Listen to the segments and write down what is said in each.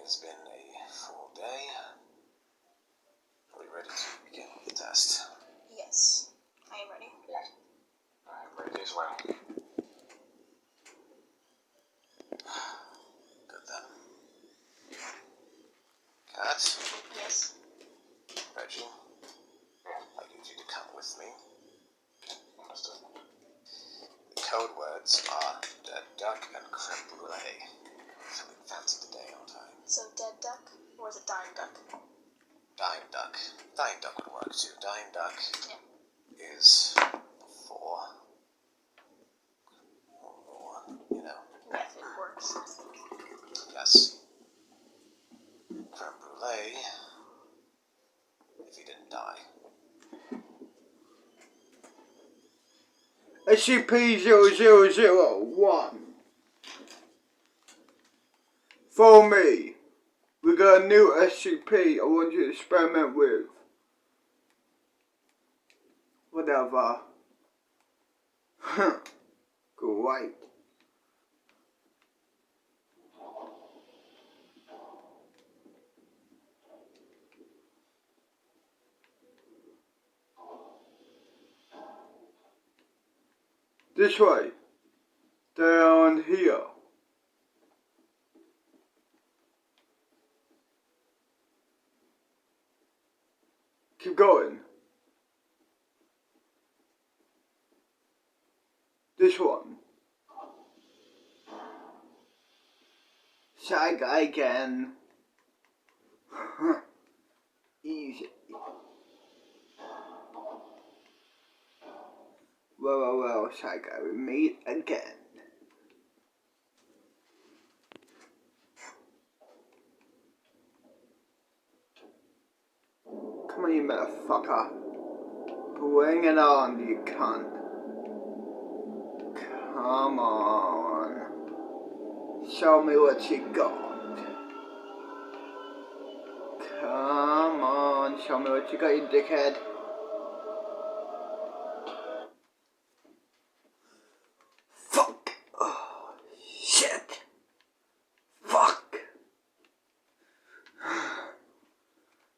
has been a full day. Are we ready to begin the test? Yes. I am ready. I am ready as well. Good then. Kat? Yes. Reggie? I need you to come with me. Understood. The code words are dead duck and creme brulee. Feeling fancy today, aren't I? So dead duck, or is it dying duck? Dying duck. Dying duck would work too. Dying duck is before or more, you know. Yeah, it works. Yes. Creme brulee, if he didn't die. SCP-0001. Follow me. We got a new SCP I want you to experiment with. Whatever. Great. This way. Down here. Keep going. This one. Shy guy again. Easy. Well, Shy guy, we meet again. Come on, you motherfucker. Bring it on, you cunt. Come on. Show me what you got. Come on, show me what you got, you dickhead. Fuck. Oh, shit. Fuck.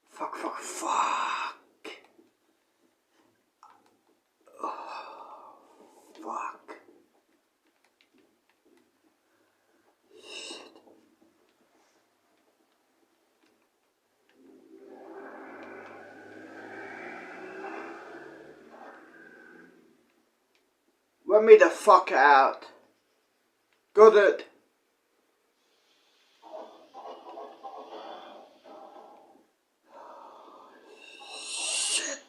Fuck. Oh, fuck. Shit. Let me the fuck out. Got it. Shit.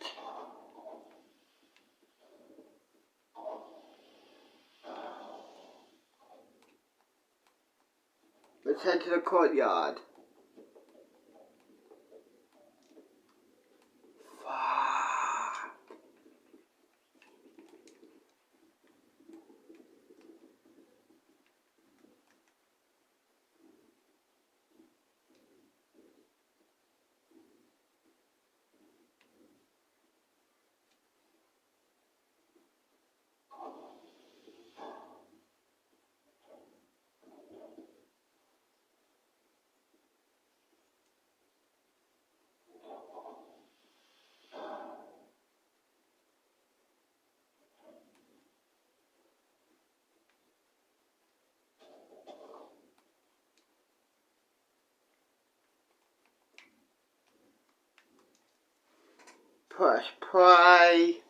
Let's head to the courtyard. Fuck. Press play.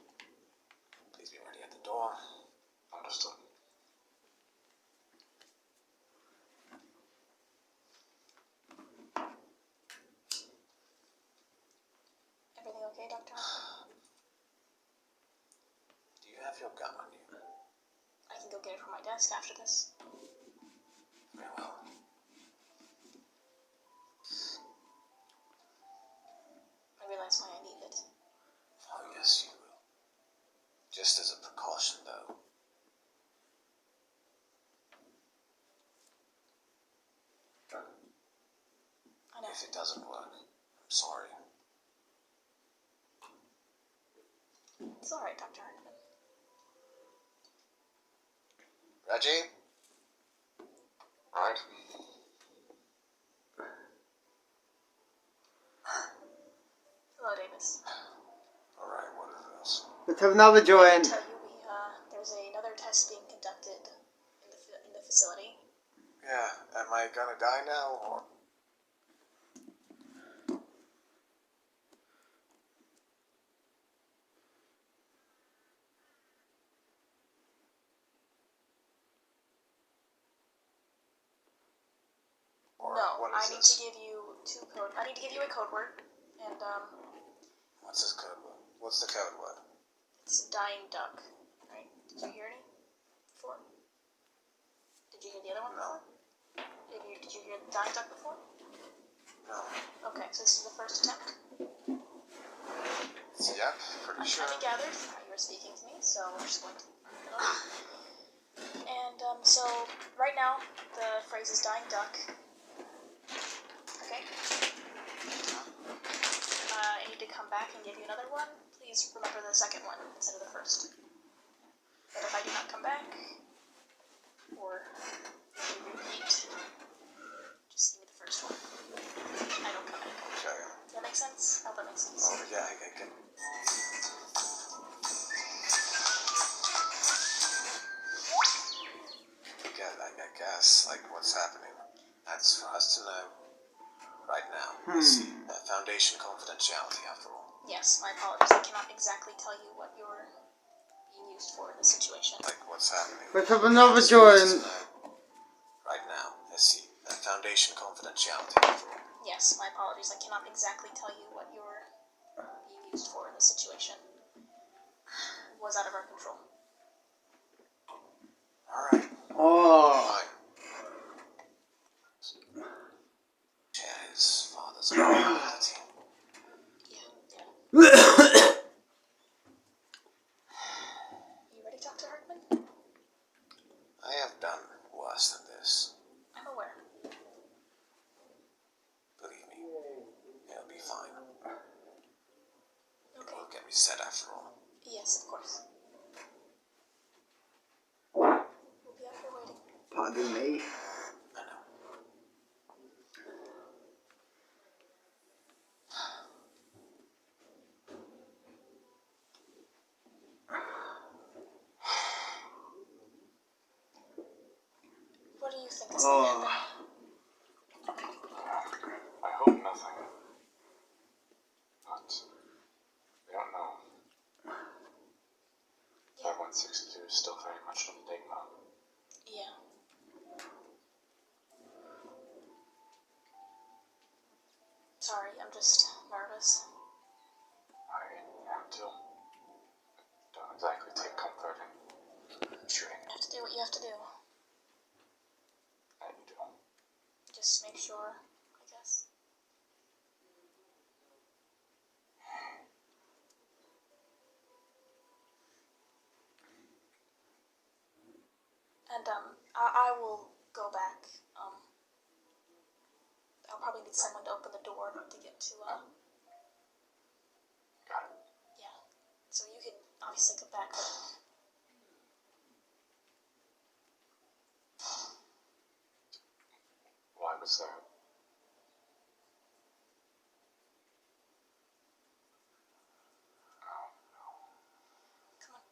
Please be ready at the door. Understood. Everything okay, Doctor? Do you have your gun on you? I can go get it from my desk after this. Very well. I realize why I need it. Oh, yes, you will. Just as a precaution, though. I know. If it doesn't work, I'm sorry. It's alright, Dr. Hartman. Reggie? Right. Let's have another I join. can tell you, there's another test being conducted in the facility. Yeah, am I gonna die now, or... No, what I is need this? to give you I need to give you a code word, and What's this code word? What's the code word? it's dying duck. Right? Did you hear any before? Did you hear the other one No. before? Did you hear the dying duck before? No. Okay, so this is the first attempt. Yep, pretty sure. I gathered you were speaking to me, so we're just going to put it on. And so right now the phrase is dying duck. Okay. I need to come back and give you another one. Please remember the second one instead of the first. But if I do not come back, or you repeat, just give me the first one. I don't come back. Okay. Does that make sense? I hope that makes sense. Oh, yeah, I can... I guess, like, what's happening? That's for us to know right now. Foundation confidentiality, after all. Yes, my apologies. I cannot exactly tell you what you're being used for in this situation. Like, what's happening? Let's have another That's for us to join. know right now. Foundation confidentiality, after all. Yes, my apologies. I cannot exactly tell you what you're being used for in this situation. It was out of our control. Alright. Oh. Fine. Share his father's vulnerability. Yeah. You ready, Dr. Hartman? I have done worse than this. I'm aware. Believe me, it'll be fine. Okay. We'll get reset after all. Yes, of course. We'll be out here waiting. Pardon me. I know. What do you think is going to happen? I hope nothing. But we don't know. 5162 is still very much an enigma. Yeah. Sorry, I'm just nervous. I am too. Don't exactly take comfort in shooting. You have to do what you have to do. And you do. Just make sure, I guess. And, I will go back. I'll probably need someone to open the door to get to, Got it. yeah. So you can obviously go back, but Why was there? Oh, no. come on.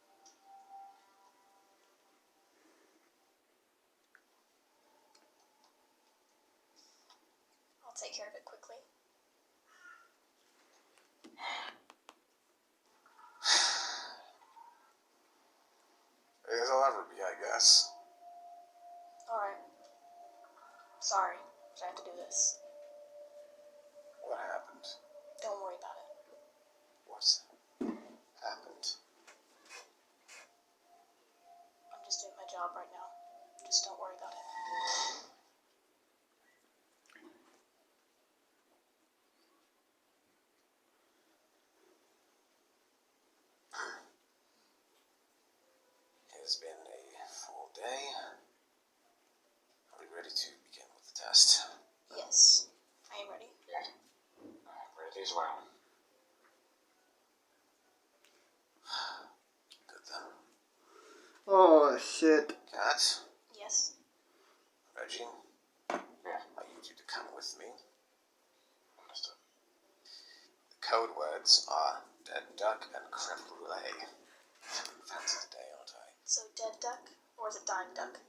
I'll take care of it quickly. As I'll ever be, I guess. Alright. Sorry, but I have to do this. What happened? Don't worry about it. What happened? I'm just doing my job right now. Just don't worry about it. It has been a full day. Are we ready to begin with the test? Yes, I am ready. Yeah. I'm ready as well. Good then. Oh shit. Cat, Yes. Reggie, Yeah. I need you to come with me. Understood. The code words are dead duck and creme brulee. Fancy today, aren't I? So dead duck, or is it dying duck?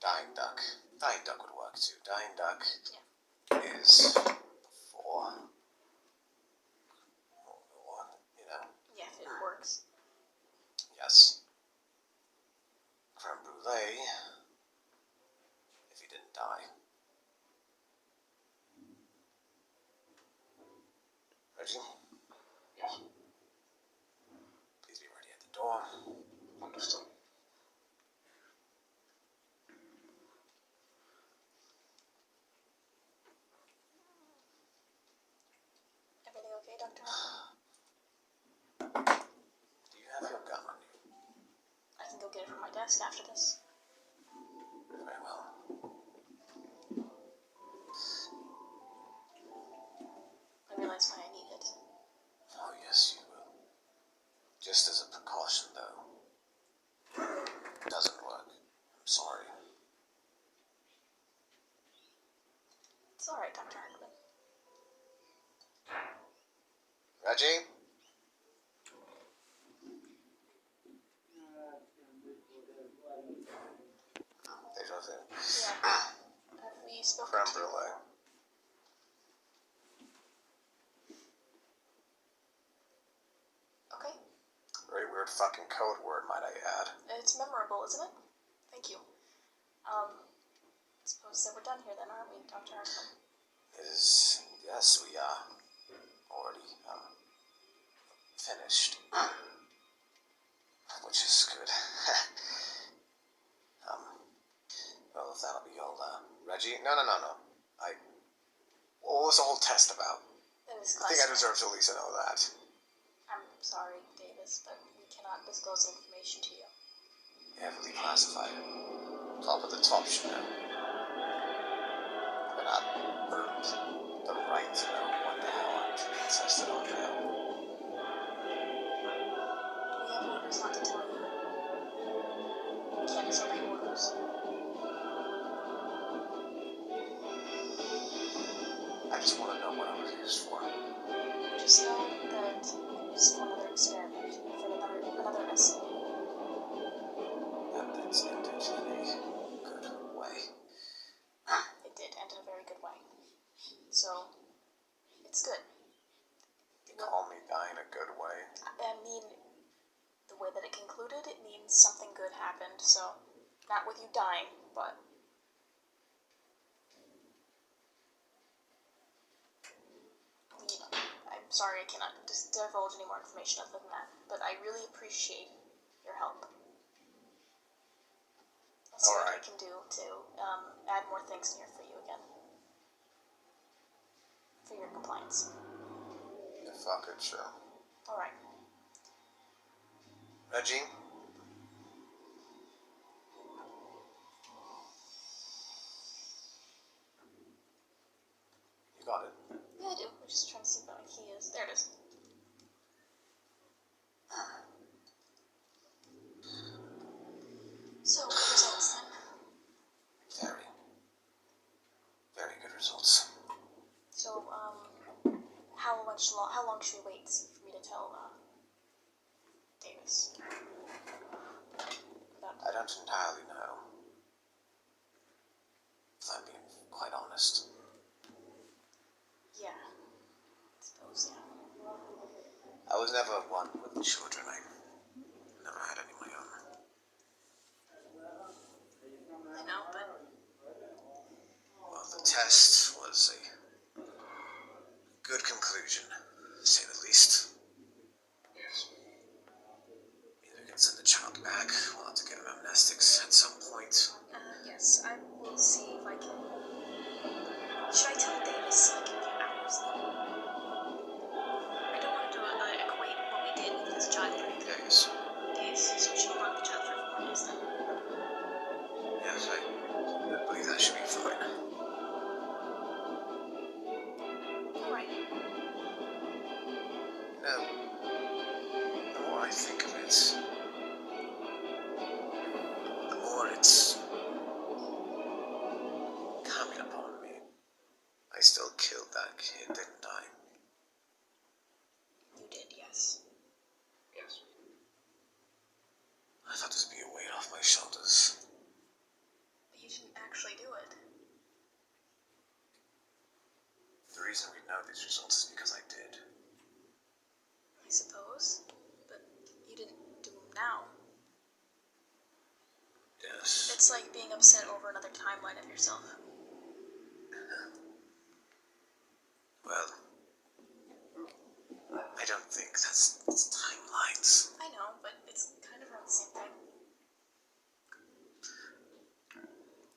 Dying duck. Dying duck would work too. Dying duck Yeah. is before. Or, you know. Yeah, it works. Yes. Creme brulee. If he didn't die. Reggie? Yes. Please be ready at the door. Understood. Everything okay, Dr. Hoffman? Do you have your gun on you? I can go get it from my desk after this. Very well. I realize why I need it. Oh, yes, you will. Just as a precaution, though. It doesn't work. I'm sorry. It's alright, Dr. Hoffman. Reggie? Deja vu. Yeah. Have we spoken Creme to you? brulee. Okay. Very weird fucking code word, might I add. It's memorable, isn't it? Thank you. Suppose that we're done here then, aren't we, Dr. Hoffman? It is. Yes, we are already finished. Which is good. Well, if that'll be all, Reggie? No. What was the whole test about? It was I think I classified. deserve to at least know that. I'm sorry, Davis, but we cannot disclose information to you. Heavily classified. Top of the top, you know. We're not earned the right to know what the hell I'm being tested on now. We have orders not to tell you. We can't disobey orders. I just want to know what I was used for. Just know that it was for another experiment, for another SCP. And it's ended in a good way. It did end in a very good way. So, it's good. You call me dying a good way. I mean, the way that it concluded, it means something good happened, so, not with you dying, but... You know, I'm sorry I cannot divulge any more information other than that, but I really appreciate your help. I'll see what I can do to add more things in here for you again. For your compliance. Yeah, fuck it, sure. Alright. Reggie? You got it. Yeah, I do. I'm just trying to see what my key is. There it is. So, good results then. Very good results. So, how long should we wait for me to tell, Davis? I don't entirely know. If I'm being quite honest. Yeah. I suppose, yeah. I was never one with children. I never had any of my own. I know, but... Well, the test was a good conclusion, to say the least. Yes. Either we can send the child back, we'll have to get him amnestics at some point. Yes, I will see if I can... Should I tell Davis, like, in a few hours, though? I don't want to equate what we did with this child or anything. Days. Days, so we should hold on to the child for a few more days, then. Yes, I believe that should be fine. Alright. You know, the more I think of it, the more it's coming upon me. I still killed that kid, didn't I? You did, yes. Yes. I thought this would be a weight off my shoulders. But you didn't actually do it. The reason we know these results is because I did. I suppose. But you didn't do them now. Yes. It's like being upset over another timeline of yourself. Well, I don't think that's timelines. I know, but it's kind of around the same thing.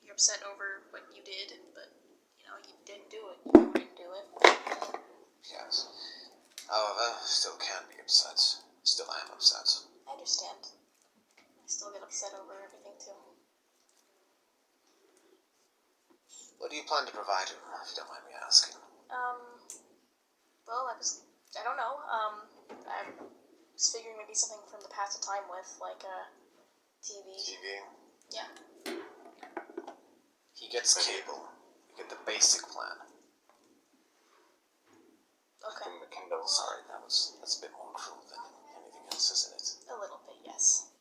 You're upset over what you did, but, you know, you didn't do it. You didn't do it. Yes. However, still can be upset. Still am upset. I understand. I still get upset over everything, too. What do you plan to provide him, if you don't mind me asking? Well, I don't know, I was figuring maybe something from the pass of time with, like, TV. TV? Yeah. He gets cable. You get the basic plan. Okay. In the Kindle. Sorry, that's a bit more cruel than anything else, isn't it? A little bit, yes.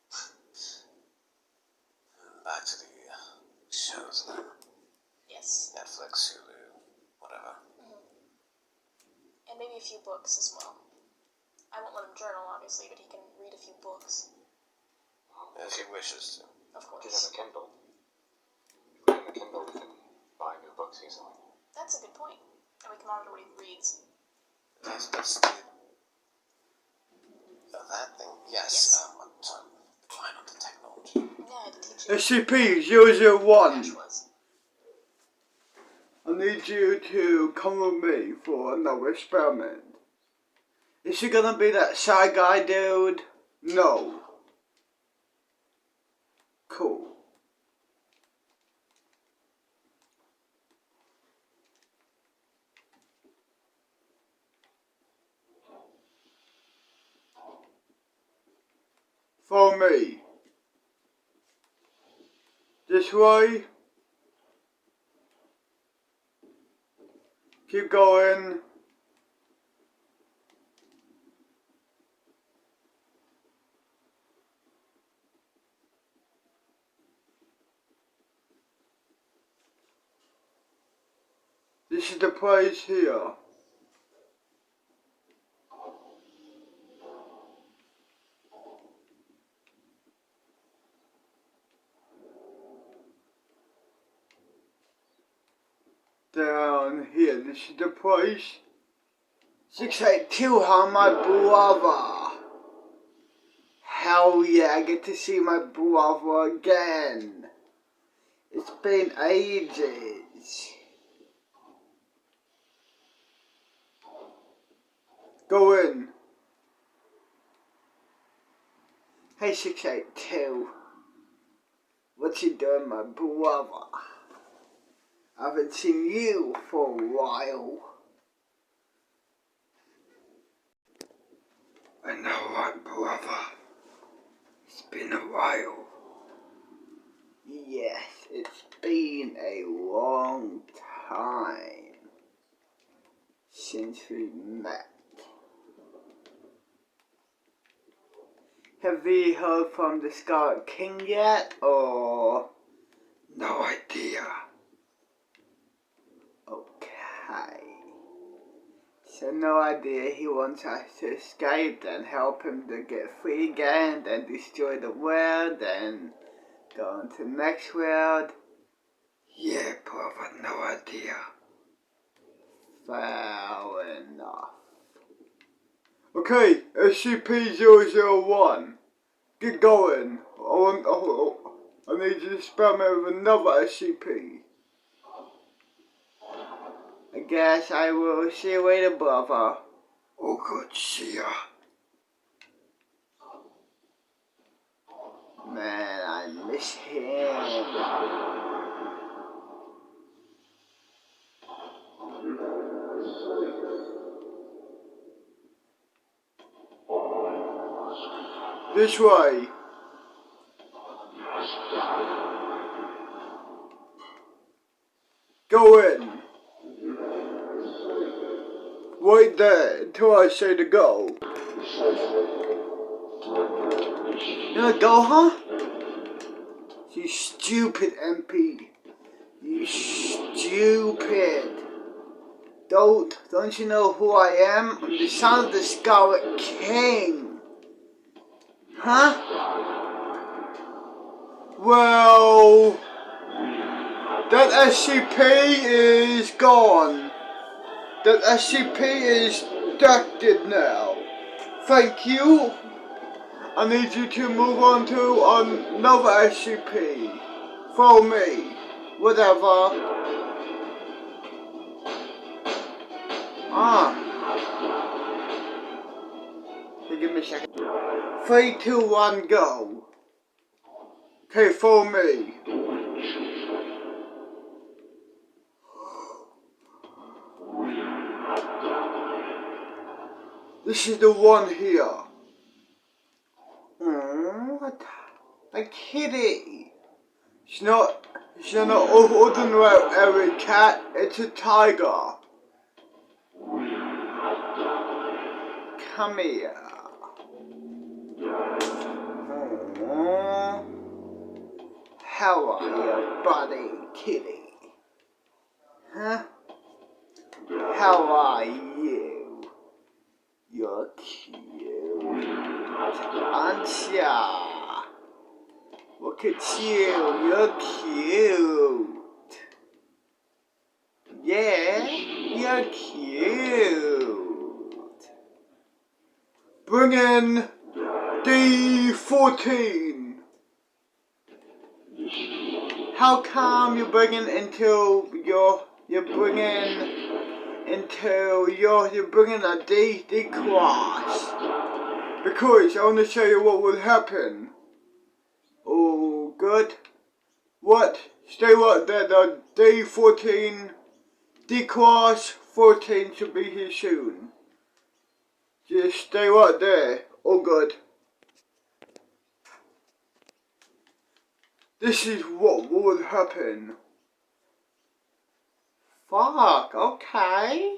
Back to the shows then. Yes. Netflix, Hulu, whatever. And maybe a few books as well. I won't let him journal, obviously, but he can read a few books. If he wishes to. Of If you course. have a Kindle. If you have a Kindle, you can buy new books easily. That's a good point. And we can monitor what he reads. That's the... that thing? Yes. Yes. I'm trying on the technology. Yeah, I had to teach you. SCP-001. Cash was. I need you to come with me for another experiment. Is it gonna be that shy guy dude? No. Cool. Follow me. This way. Keep going. This is the place here. Down here, this is the place. 682, how my brother. Hell yeah, I get to see my brother again. It's been ages. Go in. Hey 682. What you doing, my brother? I haven't seen you for a while. I know what, brother. It's been a while. Yes, it's been a long time since we met. Have we heard from the Scarlet King yet, or? No idea. Okay. So no idea he wants us to escape, then help him to get free again, then destroy the world, then go on to the next world. Yeah, brother, no idea. Fair enough. Okay, SCP-001. Get going. I need you to experiment with another SCP. I guess I will see you later, brother. Oh, good, see ya. Man, I miss him. This way. Go in. Wait there until I say to go. You gonna go, huh? You stupid MP. You stupid. Don't you know who I am? I'm the son of the Scarlet King. Huh? Well, that SCP is gone. That SCP is decked now. Thank you. I need you to move on to another SCP. Follow me. Whatever. Hey, give me a second. 3, 2, 1, go. Okay, follow me. This is the one here. What? A kitty. It's not an ordinary cat. It's a tiger. Come here. Aww. How are you, buddy kitty? Huh? How are you? You're cute, aren't ya? Look at you, you're cute. Yeah, you're cute. Bring in D14. How come you're bringing a D class? Because I want to show you what will happen. Oh, good. What? Stay right there. The D14, D class 14 should be here soon. Just stay right there. Oh, good. This is what would happen. Fuck, okay.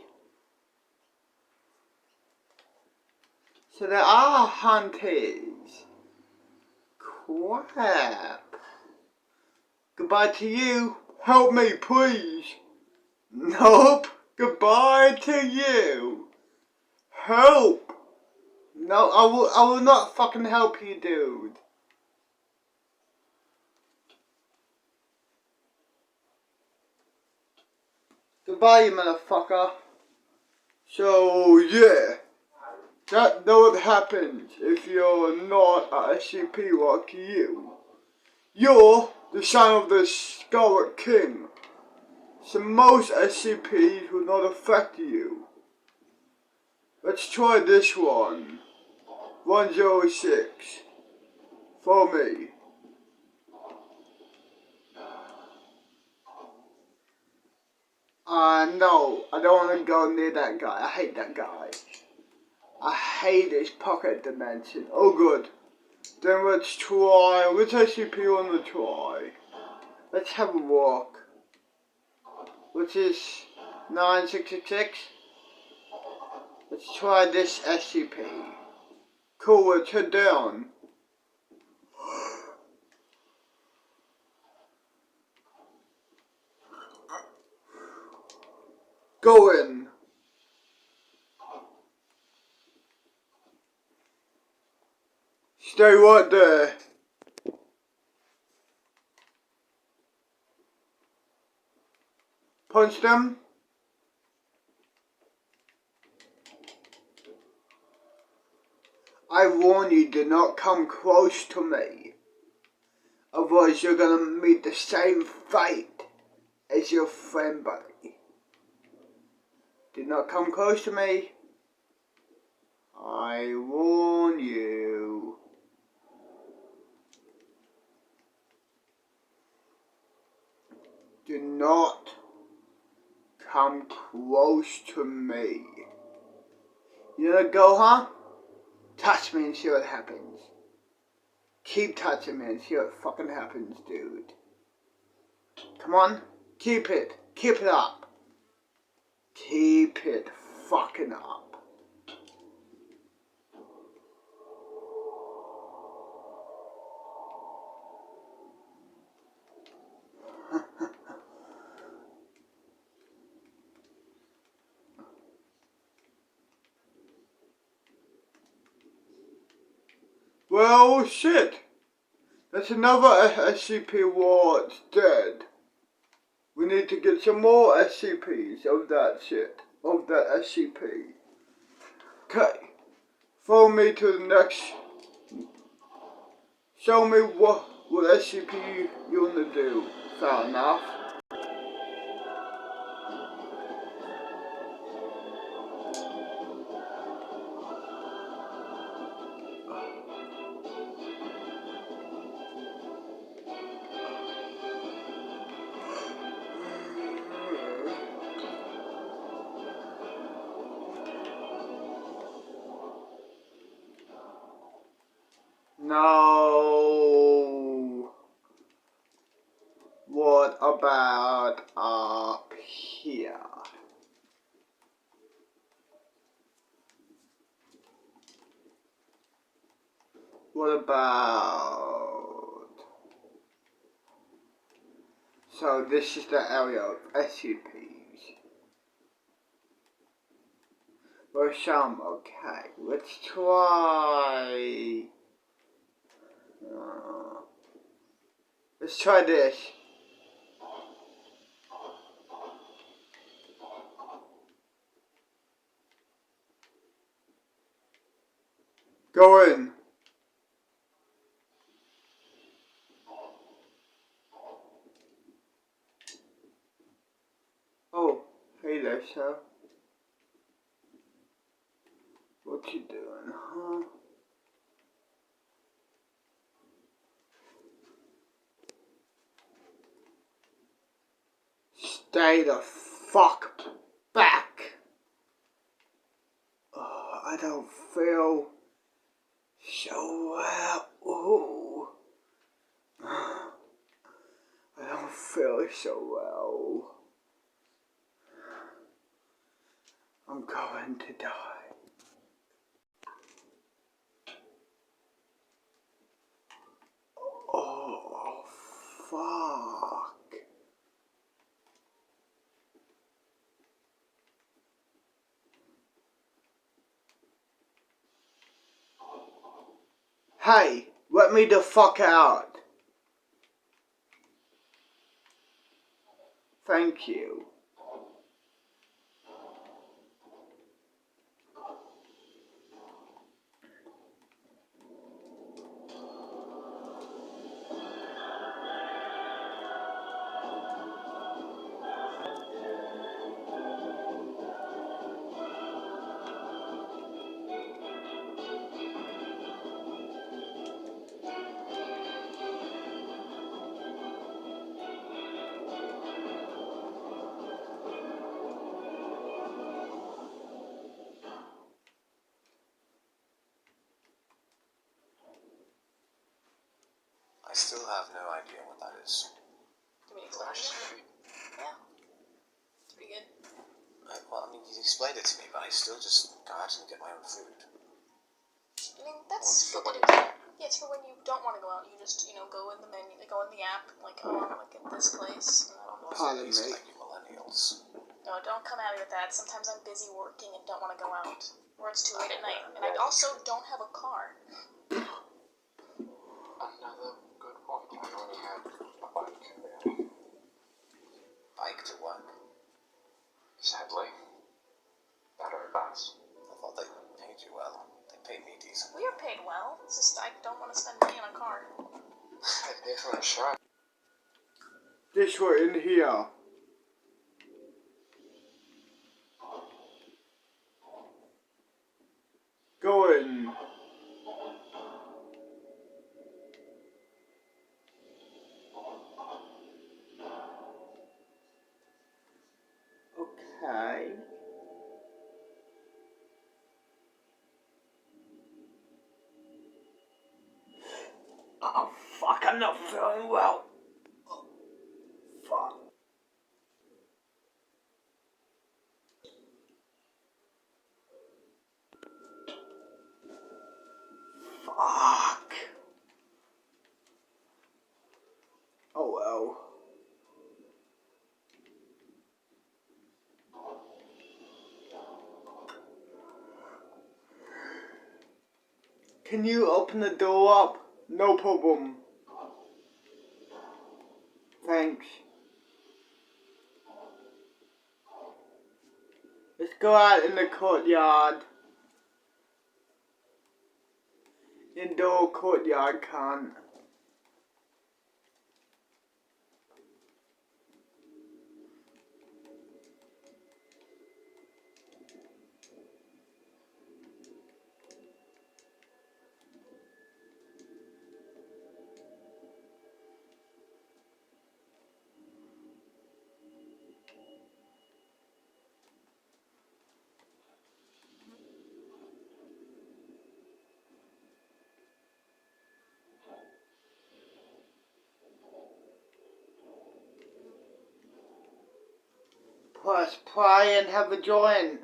So there are hunters. Crap. Goodbye to you. Help me, please. Nope. Goodbye to you. Help. No, I will not fucking help you, dude. Goodbye, you motherfucker. So, yeah. That's what happens if you're not a SCP like you. You're the son of the Scarlet King. So most SCPs will not affect you. Let's try this one. 106. Follow me. No, I don't want to go near that guy. I hate that guy. I hate his pocket dimension. Oh good. Then let's try, which SCP want to try? Let's have a walk. Which is 9666. Let's try this SCP. Cool, let's head down. Go in. Stay right there. Punch them. I warn you, do not come close to me. Otherwise you're gonna meet the same fate as your friend buddy. Do not come close to me. I warn you. Do not come close to me. You gonna go, huh? Touch me and see what happens. Keep touching me and see what fucking happens, dude. Come on, keep it up. Keep it fucking up. Well, shit. That's another SCP ward's dead. We need to get some more SCPs of that shit. Of that SCP. Okay. Follow me to the next. Show me what SCP you wanna do. Fair enough. No. What about up here? What about... So this is the area of SCPs. Or some, okay. Let's try... let's try this. Go in. Oh, hey there, sir. What you doing, huh? Stay the fuck back. Oh, I don't feel so well. Ooh. I don't feel so well. I'm going to die. Oh, fuck. Hey, let me the fuck out. Thank you. I still have no idea what that is. Do we explain it? Yeah. It's pretty good. Well, I mean, you explained it to me, but I still just go out and get my own food. I mean, that's For for when yeah, it's for when you don't want to go out. You just, go in the menu, go in the app, like, oh, I want to look at this place. And I don't know. Pardon These me. like you millennials. No, don't come at me with that. Sometimes I'm busy working and don't want to go out. Or it's too late at night. And I also don't have a car. another good point. I only had a bike, really. Bike to work. Sadly. That or a bus. I thought they paid you well. They paid me decent. We are paid well. It's just I don't want to spend money on a car. I pay for insurance. This way in here. Go in. Okay. Oh fuck, I'm not feeling well. Oh, fuck. Fuck. Oh well. Can you open the door up? No problem. Thanks. Let's go out in the courtyard. Indoor courtyard can't. Press play and have a joint.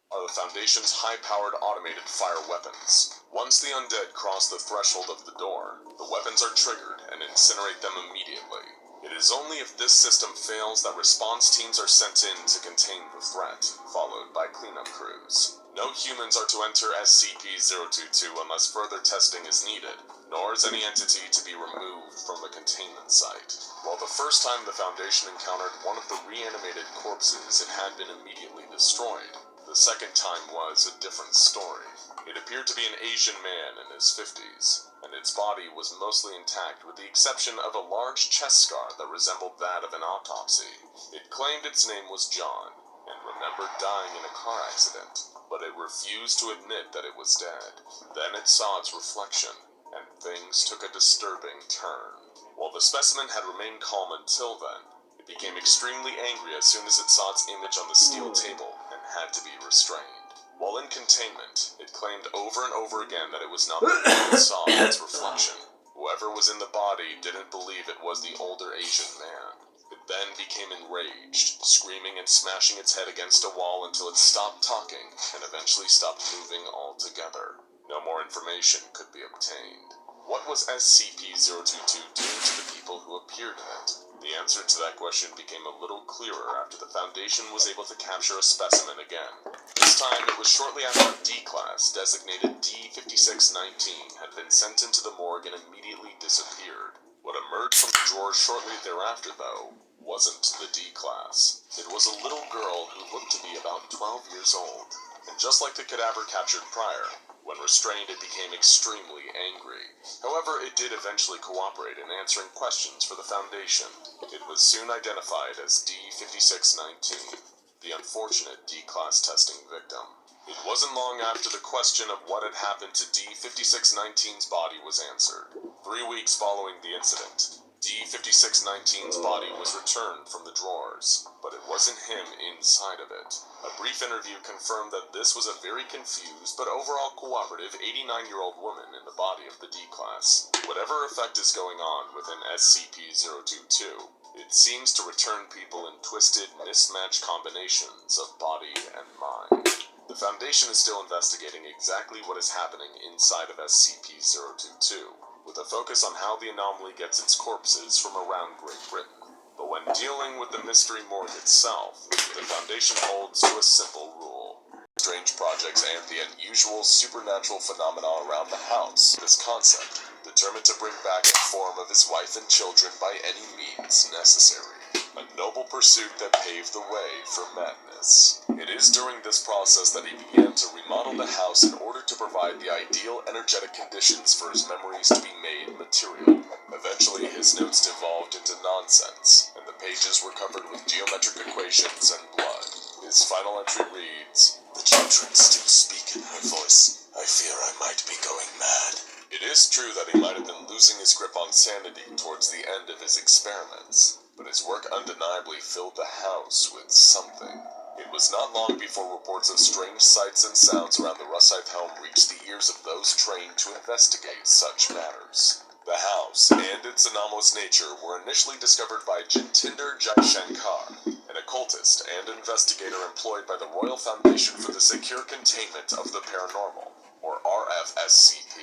Are the Foundation's high-powered automated fire weapons. Once the undead cross the threshold of the door, the weapons are triggered and incinerate them immediately. It is only if this system fails that response teams are sent in to contain the threat, followed by cleanup crews. No humans are to enter SCP-022 unless further testing is needed, nor is any entity to be removed from the containment site. While the first time the Foundation encountered one of the reanimated corpses, it had been immediately destroyed. The second time was a different story. It appeared to be an Asian man in his 50s, and its body was mostly intact with the exception of a large chest scar that resembled that of an autopsy. It claimed its name was John, and remembered dying in a car accident, but it refused to admit that it was dead. Then it saw its reflection, and things took a disturbing turn. While the specimen had remained calm until then, it became extremely angry as soon as it saw its image on the steel table and had to be restrained. While in containment, it claimed over and over again that it was not the one that saw its reflection. Whoever was in the body didn't believe it was the older Asian man. It then became enraged, screaming and smashing its head against a wall until it stopped talking and eventually stopped moving altogether. No more information could be obtained. What was SCP-022 doing to the people who appeared in it? The answer to that question became a little clearer after the Foundation was able to capture a specimen again. This time, it was shortly after D-Class, designated D-5619, had been sent into the morgue and immediately disappeared. What emerged from the drawers shortly thereafter, though, wasn't the D-Class. It was a little girl who looked to be about 12 years old, and just like the cadaver captured prior, when restrained it became extremely angry. However, it did eventually cooperate in answering questions for the Foundation. It was soon identified as D-5619, the unfortunate D-Class testing victim. It wasn't long after the question of what had happened to D-5619's body was answered. 3 weeks following the incident, D-5619's body was returned from the drawers, but it wasn't him inside of it. A brief interview confirmed that this was a very confused but overall cooperative 89-year-old woman in the body of the D-Class. Whatever effect is going on within SCP-022, it seems to return people in twisted, mismatched combinations of body and mind. The Foundation is still investigating exactly what is happening inside of SCP-022, with a focus on how the anomaly gets its corpses from around Great Britain. But when dealing with the mystery morgue itself, the Foundation holds to a simple rule. Strange projects and the unusual supernatural phenomena around the house. This concept, determined to bring back the form of his wife and children by any means necessary. A noble pursuit that paved the way for madness. It is during this process that he began to remodel the house in order to provide the ideal energetic conditions for his memories to be made material. Eventually, his notes devolved into nonsense, and the pages were covered with geometric equations and blood. His final entry reads, "The children still speak in her voice. I fear I might be going mad." It is true that he might have been losing his grip on sanity towards the end of his experiments, but his work undeniably filled the house with something. It was not long before reports of strange sights and sounds around the Rosyth home reached the ears of those trained to investigate such matters. The house and its anomalous nature were initially discovered by Jatinder Jaishankar, an occultist and investigator employed by the Royal Foundation for the Secure Containment of the Paranormal, or RFSCP.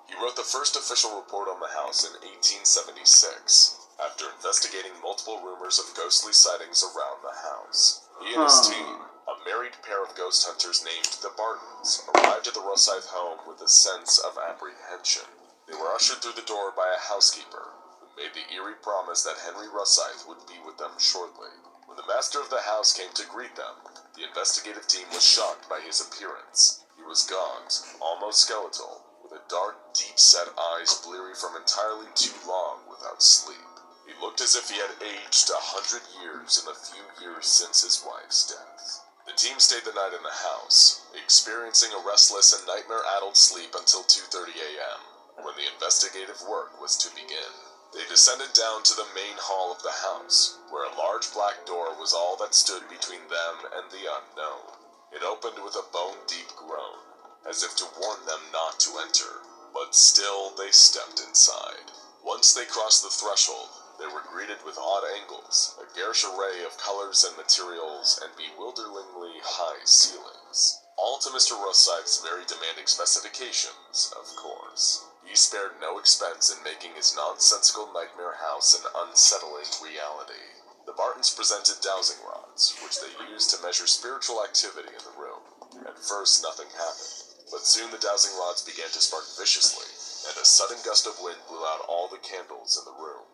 He wrote the first official report on the house in 1876, after investigating multiple rumors of ghostly sightings around the house. He and his team, a married pair of ghost hunters named the Bartons arrived at the Rosyth home with a sense of apprehension. They were ushered through the door by a housekeeper, who made the eerie promise that Henry Rosyth would be with them shortly. When the master of the house came to greet them, the investigative team was shocked by his appearance. He was gaunt, almost skeletal, with a dark, deep-set eyes bleary from entirely too long without sleep. He looked as if he had aged 100 years in the few years since his wife's death. The team stayed the night in the house, experiencing a restless and nightmare-addled sleep until 2:30 a.m., when the investigative work was to begin. They descended down to the main hall of the house, where a large black door was all that stood between them and the unknown. It opened with a bone-deep groan, as if to warn them not to enter, but still they stepped inside. Once they crossed the threshold, they were greeted with odd angles, a garish array of colors and materials, and bewilderingly high ceilings. All to Mr. Rosyth's very demanding specifications, of course. He spared no expense in making his nonsensical nightmare house an unsettling reality. The Bartons presented dowsing rods, which they used to measure spiritual activity in the room. At first, nothing happened, but soon the dowsing rods began to spark viciously, and a sudden gust of wind blew out all the candles in the room.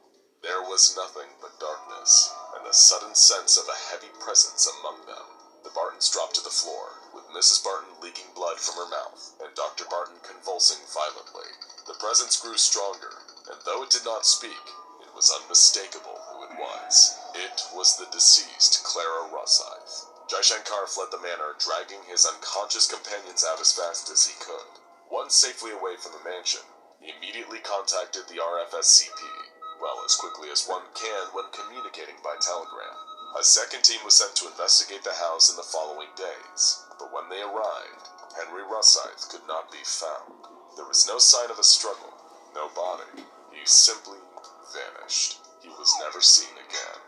There was nothing but darkness, and a sudden sense of a heavy presence among them. The Bartons dropped to the floor, with Mrs. Barton leaking blood from her mouth, and Dr. Barton convulsing violently. The presence grew stronger, and though it did not speak, it was unmistakable who it was. It was the deceased Clara Rosyth. Jaishankar fled the manor, dragging his unconscious companions out as fast as he could. Once safely away from the mansion, he immediately contacted the RFSCP, well, as quickly as one can when communicating by telegram. A second team was sent to investigate the house in the following days, but when they arrived, Henry Rosyth could not be found. There was no sign of a struggle, no body. He simply vanished. He was never seen again.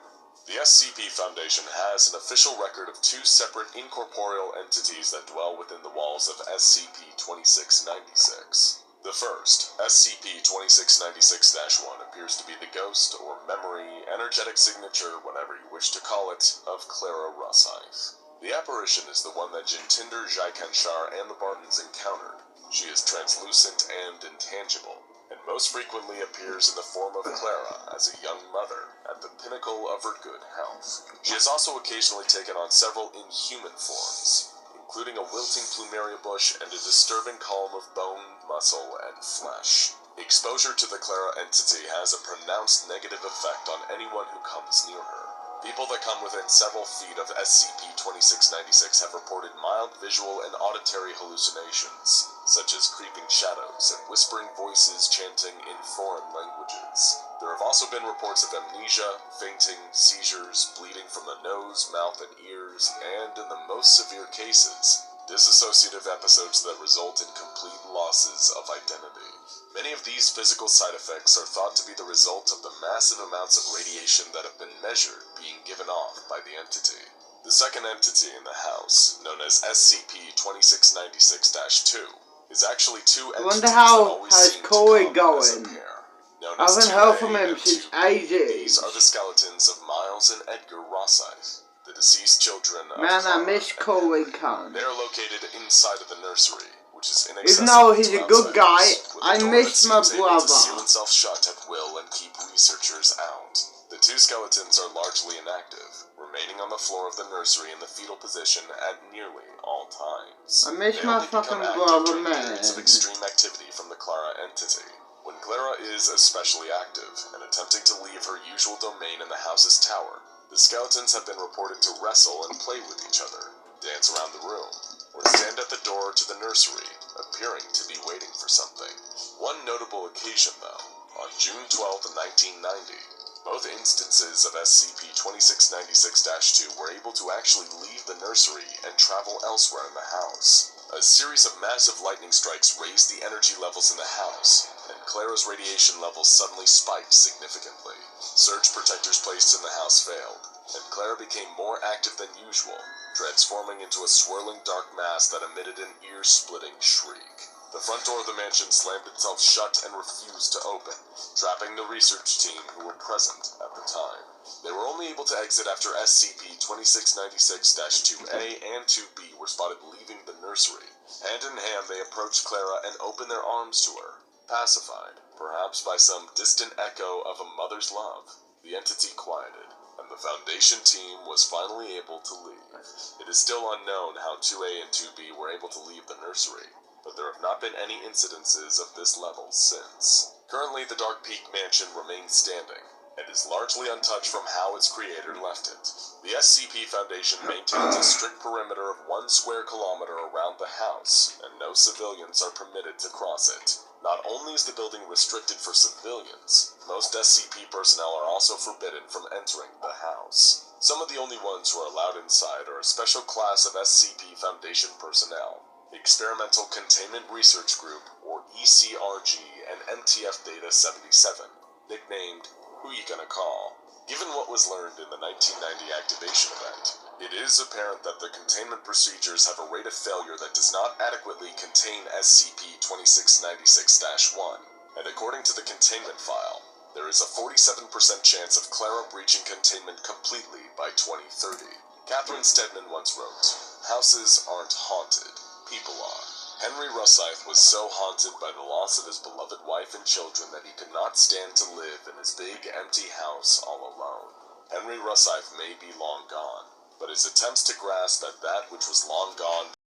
The SCP Foundation has an official record of 2 separate incorporeal entities that dwell within the walls of SCP-2696. The first, SCP-2696-1, appears to be the ghost, or memory, energetic signature, whatever you wish to call it, of Clara Rosyth. The apparition is the one that Jintinder Jaikanshar and the Bartons encountered. She is translucent and intangible, and most frequently appears in the form of Clara as a young mother at the pinnacle of her good health. She has also occasionally taken on several inhuman forms, including a wilting plumeria bush and a disturbing column of bone, muscle, and flesh. Exposure to the Clara entity has a pronounced negative effect on anyone who comes near her. People that come within several feet of SCP-2696 have reported mild visual and auditory hallucinations, such as creeping shadows and whispering voices chanting in foreign languages. There have also been reports of amnesia, fainting, seizures, bleeding from the nose, mouth, and ears, and, in the most severe cases, dissociative episodes that result in complete losses of identity. Many of these physical side effects are thought to be the result of the massive amounts of radiation that have been measured being given off by the entity. The second entity in the house, known as SCP-2696-2, is actually 2 entities that always seem to come as a pair. Known as 2A and 2B, these are the skeletons of Miles and Edgar Rosyth, the deceased children of Man, I Clara miss and Corey Henry. Khan. They are located inside of the nursery, which is Even inaccessible though he's to a good guy, outsiders, with a I door miss that my seems able to seal brother. itself shut at will and keep researchers out. The 2 skeletons are largely inactive, remaining on the floor of the nursery in the fetal position at nearly all times. I miss They my only become fucking active brother, during man. periods of extreme activity from the Clara entity. When Clara is especially active and attempting to leave her usual domain in the house's tower, the skeletons have been reported to wrestle and play with each other, dance around the room, or stand at the door to the nursery, appearing to be waiting for something. One notable occasion, though, on June 12, 1990, both instances of SCP-2696-2 were able to actually leave the nursery and travel elsewhere in the house. A series of massive lightning strikes raised the energy levels in the house, and Clara's radiation levels suddenly spiked significantly. Surge protectors placed in the house failed, and Clara became more active than usual, transforming into a swirling dark mass that emitted an ear-splitting shriek. The front door of the mansion slammed itself shut and refused to open, trapping the research team who were present at the time. They were only able to exit after SCP-2696-2A and 2B were spotted leaving the nursery. Hand in hand, they approached Clara and opened their arms to her. Pacified, perhaps by some distant echo of a mother's love, the entity quieted, and the Foundation team was finally able to leave. It is still unknown how 2A and 2B were able to leave the nursery, but there have not been any incidences of this level since. Currently, the Dark Peak Mansion remains standing, and is largely untouched from how its creator left it. The SCP Foundation maintains a strict perimeter of 1 square kilometer around the house, and no civilians are permitted to cross it. Not only is the building restricted for civilians, most SCP personnel are also forbidden from entering the house. Some of the only ones who are allowed inside are a special class of SCP Foundation personnel, the Experimental Containment Research Group, or ECRG, and MTF Data 77, nicknamed Who You Gonna Call? Given what was learned in the 1990 activation event, it is apparent that the containment procedures have a rate of failure that does not adequately contain SCP-2696-1, and according to the containment file, there is a 47% chance of Clara breaching containment completely by 2030. Catherine Stedman once wrote, "Houses aren't haunted, people are." Henry Rosyth was so haunted by the loss of his beloved wife and children that he could not stand to live in his big, empty house all alone. Henry Rosyth may be long gone, but his attempts to grasp at that which was long gone